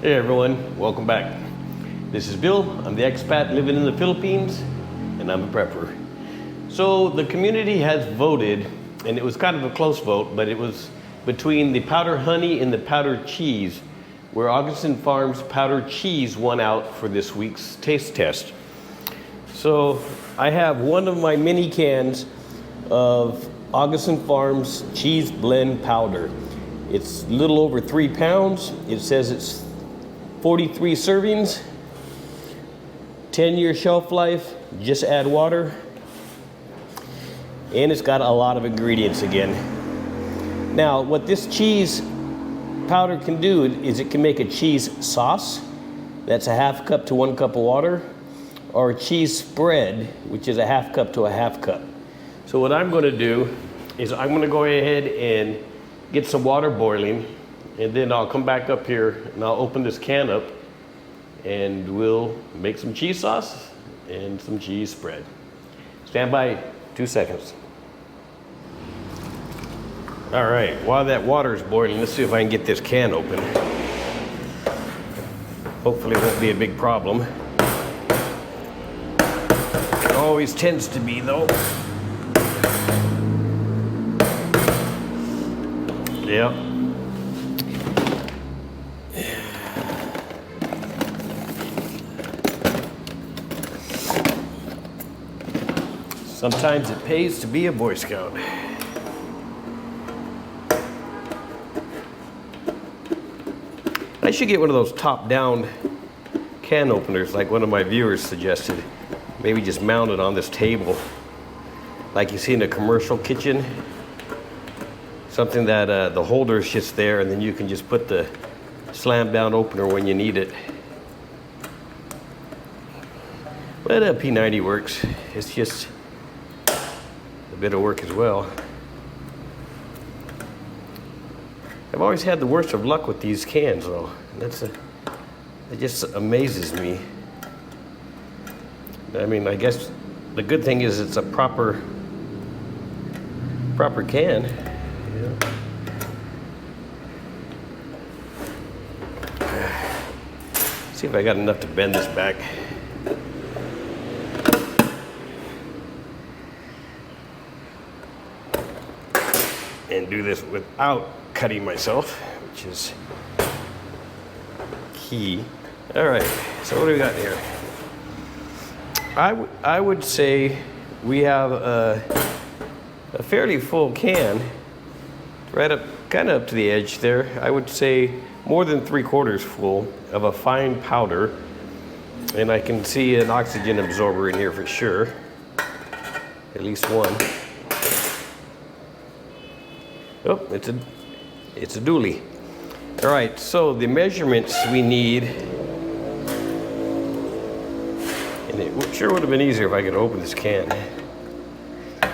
Hey everyone, welcome back. This is Bill. I'm the expat living in the Philippines, and I'm a prepper. So the community has voted, and it was kind of a close vote, but it was between the powdered honey and the powdered cheese, where Augason Farms powdered cheese won out for this week's taste test. So I have one of my mini cans of Augason Farms cheese blend powder. It's a little over 3 pounds. It says it's 43 servings, 10-year shelf life, just add water, and it's got a lot of ingredients again. Now, what this cheese powder can do is it can make a cheese sauce, that's a 1/2 cup to 1 cup of water, or a cheese spread, which is a 1/2 cup to a 1/2 cup. So what I'm gonna do is I'm gonna go ahead and get some water boiling, and then I'll come back up here and I'll open this can up and we'll make some cheese sauce and some cheese spread. Stand by 2 seconds. All right, while that water is boiling, let's see if I can get this can open. Hopefully it won't be a big problem. It always tends to be though. Yep. Sometimes it pays to be a Boy Scout. I should get one of those top-down can openers like one of my viewers suggested. Maybe just mount it on this table like you see in a commercial kitchen. Something that the holder is just there, and then you can just put the slam-down opener when you need it. But a P90 works. It's just a bit of work as well. I've always had the worst of luck with these cans, though. It just amazes me. I mean, I guess the good thing is it's a proper can. See if I got enough to bend this back. And do this without cutting myself, which is key. All right, so what do we got here? I would say we have a fairly full can, right up, kind of up to the edge there. I would say more than 3/4 full of a fine powder, and I can see an oxygen absorber in here for sure, at least one. Oh, it's a dually. All right, so the measurements we need, and it sure would have been easier if I could open this can. I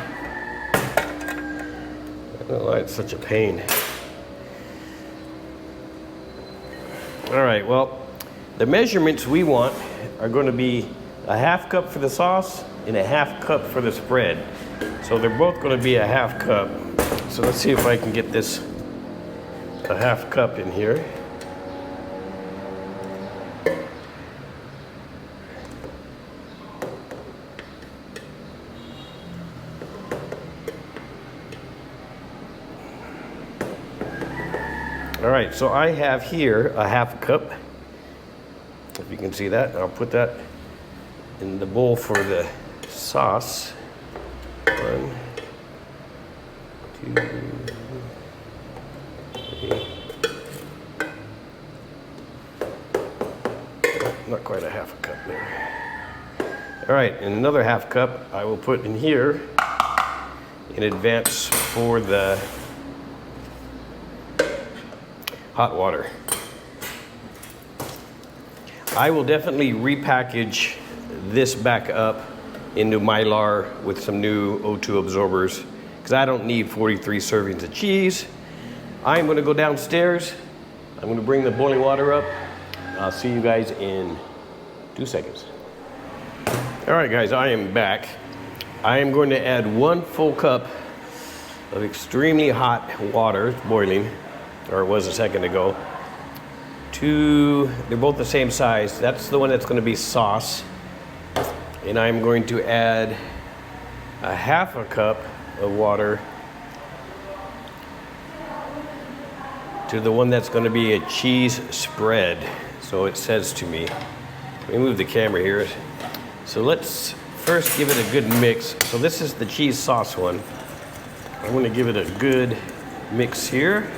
don't know why it's such a pain. All right, well, the measurements we want are going to be a 1/2 cup for the sauce and a 1/2 cup for the spread. So they're both going to be a 1/2 cup. So let's see if I can get this a 1/2 cup in here. All right, so I have here a 1/2 cup. If you can see that, I'll put that in the bowl for the sauce. 1, 2, 3. Not quite a 1/2 cup there. All right, and another 1/2 cup I will put in here in advance for the hot water. I will definitely repackage this back up into Mylar with some new O2 absorbers because I don't need 43 servings of cheese. I'm going to go downstairs. I'm going to bring the boiling water up. I'll see you guys in 2 seconds. All right, guys, I am back. I am going to add 1 full cup of extremely hot water, it's boiling, or it was a second ago, they're both the same size. That's the one that's going to be sauce. And I'm going to add a half a cup of water to the one that's going to be a cheese spread. So it says to me. Let me move the camera here. So let's first give it a good mix. So this is the cheese sauce one. I'm going to give it a good mix here.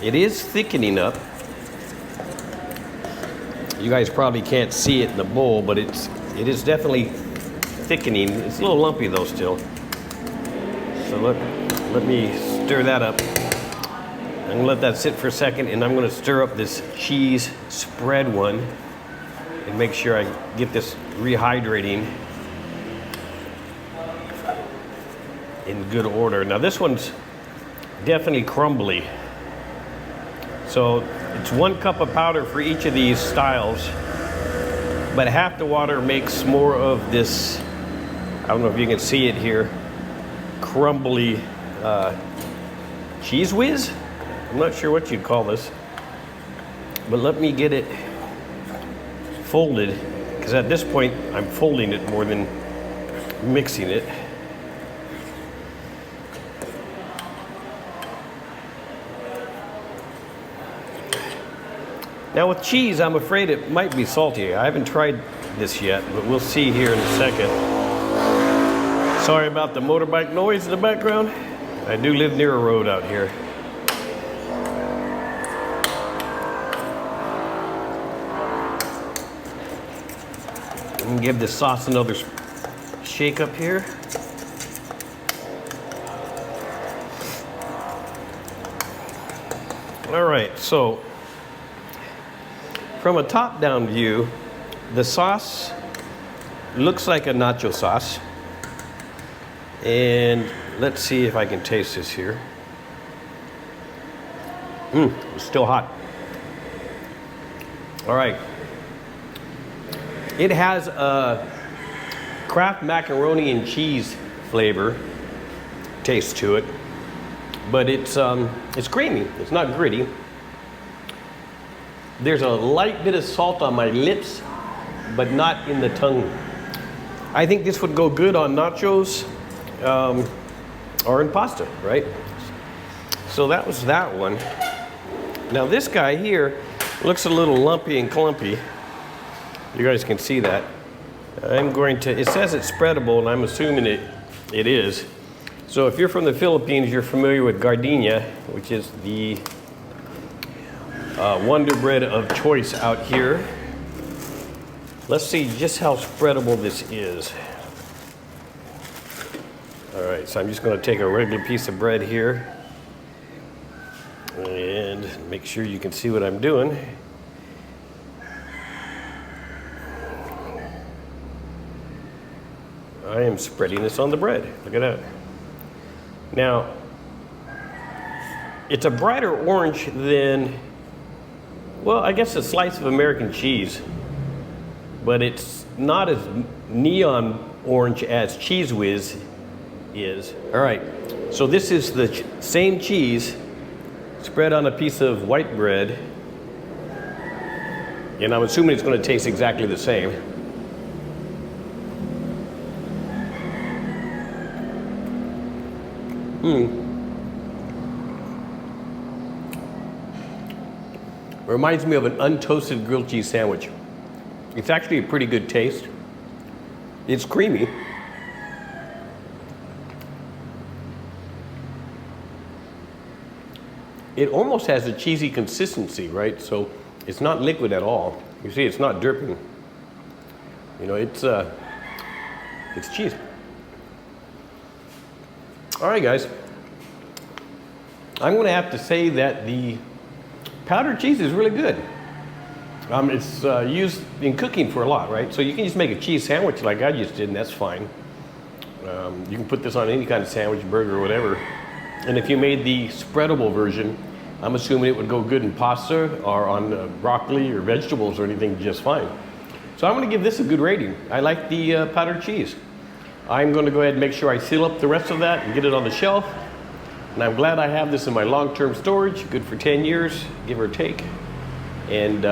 It is thickening up. You guys probably can't see it in the bowl, but it is definitely thickening. It's a little lumpy though still. So let me stir that up. I'm gonna let that sit for a second, and I'm gonna stir up this cheese spread one and make sure I get this rehydrating in good order. Now this one's definitely crumbly. So it's 1 cup of powder for each of these styles, but half the water makes more of this, I don't know if you can see it here, crumbly cheese whiz? I'm not sure what you'd call this, but let me get it folded, because at this point I'm folding it more than mixing it. Now with cheese, I'm afraid it might be salty. I haven't tried this yet, but we'll see here in a second. Sorry about the motorbike noise in the background. I do live near a road out here. I'm gonna give this sauce another shake up here. All right, so from a top-down view, the sauce looks like a nacho sauce. And let's see if I can taste this here. It's still hot. All right. It has a Kraft macaroni and cheese flavor taste to it, but it's creamy. It's not gritty. There's a light bit of salt on my lips, but not in the tongue. I think this would go good on nachos or in pasta, right? So that was that one. Now this guy here looks a little lumpy and clumpy. You guys can see that. It says it's spreadable, and I'm assuming it is. So if you're from the Philippines, you're familiar with gardenia, which is the Wonder Bread of choice out here. Let's see just how spreadable this is. All right, so I'm just going to take a regular piece of bread here and make sure you can see what I'm doing. I am spreading this on the bread. Look at that. Now, it's a brighter orange than, well, I guess a slice of American cheese, but it's not as neon orange as Cheese Whiz is. All right, so this is the same cheese spread on a piece of white bread, and I'm assuming it's going to taste exactly the same. Reminds me of an untoasted grilled cheese sandwich. It's actually a pretty good taste. It's creamy. It almost has a cheesy consistency, right? So it's not liquid at all. You see, it's not dripping. You know, it's cheese. All right, guys. I'm going to have to say that the powdered cheese is really good. It's used in cooking for a lot, right? So you can just make a cheese sandwich like I just did, and that's fine. You can put this on any kind of sandwich, burger, or whatever. And if you made the spreadable version, I'm assuming it would go good in pasta or on broccoli or vegetables or anything just fine. So I'm going to give this a good rating. I like the powdered cheese. I'm going to go ahead and make sure I seal up the rest of that and get it on the shelf. And I'm glad I have this in my long-term storage, good for 10 years, give or take. And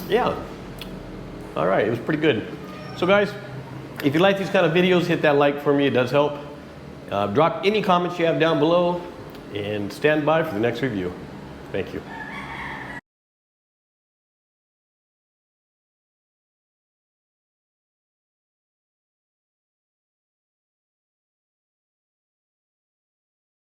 yeah, all right, it was pretty good. So guys, if you like these kind of videos, hit that like for me, it does help. Drop any comments you have down below and stand by for the next review. Thank you.